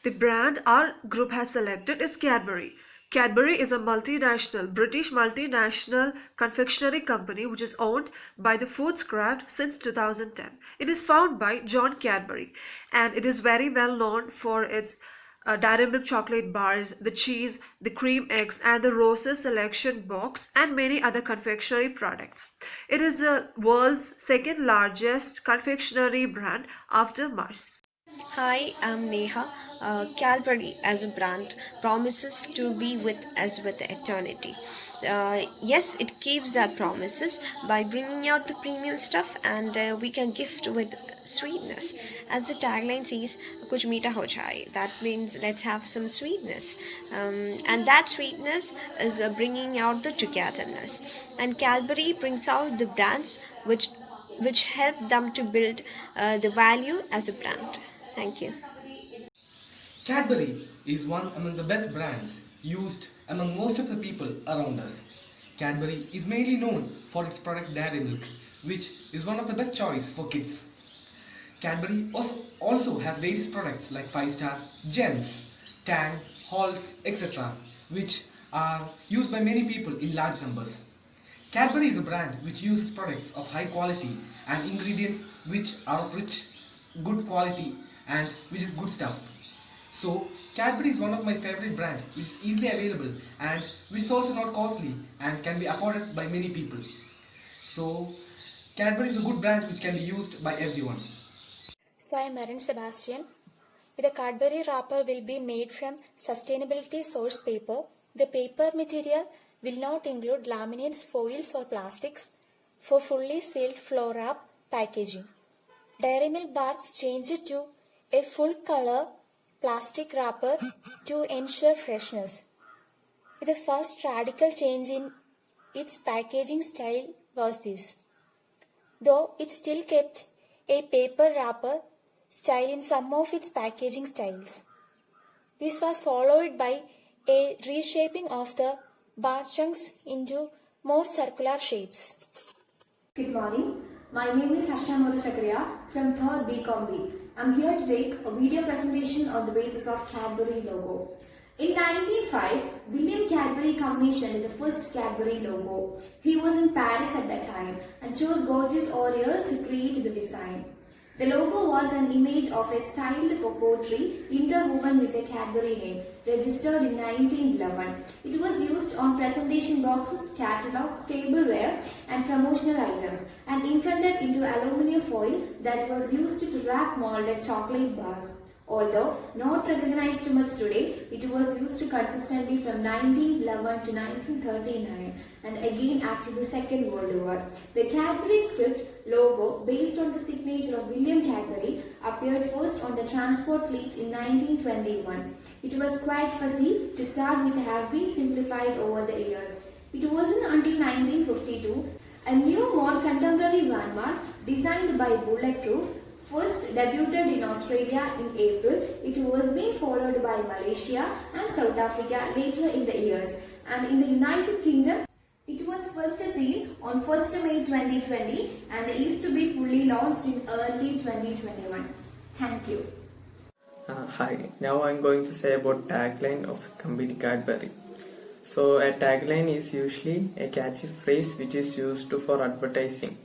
The brand our group has selected is Cadbury. Cadbury is a British multinational confectionery company which is owned by the Foodscraft since 2010. It is founded by John Cadbury and it is very well known for its Dairy Milk chocolate bars, the cheese, the cream eggs, and the Roses selection box, and many other confectionery products. It is the world's second largest confectionery brand after Mars. Hi, I'm Neha. Cadbury as a brand promises to be with us with eternity. Yes, it keeps that promises by bringing out the premium stuff, and we can gift with sweetness. As the tagline says, "Kuch meeta ho jaye." That means let's have some sweetness, and that sweetness is bringing out the togetherness. And Cadbury brings out the brands which help them to build the value as a brand. Thank you. Cadbury is one among the best brands used among most of the people around us. Cadbury is mainly known for its product Dairy Milk, which is one of the best choice for kids. Cadbury also has various products like 5-star, Gems, Tang, Halls, etc., which are used by many people in large numbers. Cadbury is a brand which uses products of high quality and ingredients which are of rich, good quality and which is good stuff. So Cadbury is one of my favorite brand which is easily available and which is also not costly and can be afforded by many people. So Cadbury is a good brand which can be used by everyone. So I am Marin Sebastian. The Cadbury wrapper will be made from sustainability source paper. The paper material will not include laminates, foils or plastics for fully sealed floor wrap packaging. Dairy Milk bars changed to a full color plastic wrapper to ensure freshness. The first radical change in its packaging style was this. Though it still kept a paper wrapper style in some of its packaging styles. This was followed by a reshaping of the bar chunks into more circular shapes. Good morning. My name is Harsha Sakariya from 3rd BCom. I'm here to take a video presentation on the basis of Cadbury logo. In 1905, William Cadbury commissioned the first Cadbury logo. He was in Paris at that time and chose Gorgeous Oriole to create the design. The logo was an image of a styled cocoa tree interwoven with a Cadbury name, registered in 1911. It was used on presentation boxes, catalogs, tableware and promotional items and imprinted into aluminium foil that was used to wrap molded chocolate bars. Although not recognized much today, it was used consistently from 1911 to 1939 and again after the Second World War. The Cadbury script logo, based on the signature of William Cadbury, appeared first on the transport fleet in 1921. It was quite fussy to start with, has been simplified over the years. It wasn't until 1952 a new, more contemporary landmark designed by Bulletproof first debuted in Australia in April. It was being followed by Malaysia and South Africa later in the years, and in the United Kingdom it was first seen on 1st May 2020 and is to be fully launched in early 2021. Thank you. Hi, now I'm going to say about tagline of company Cadbury. So a tagline is usually a catchy phrase which is used for advertising.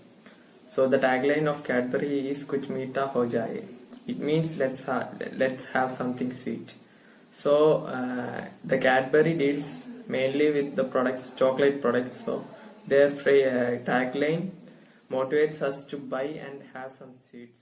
So the tagline of Cadbury is "Kuch meeta ho jaye." It means let's have something sweet. So the Cadbury deals mainly with the products, chocolate products. So their tagline motivates us to buy and have some sweets.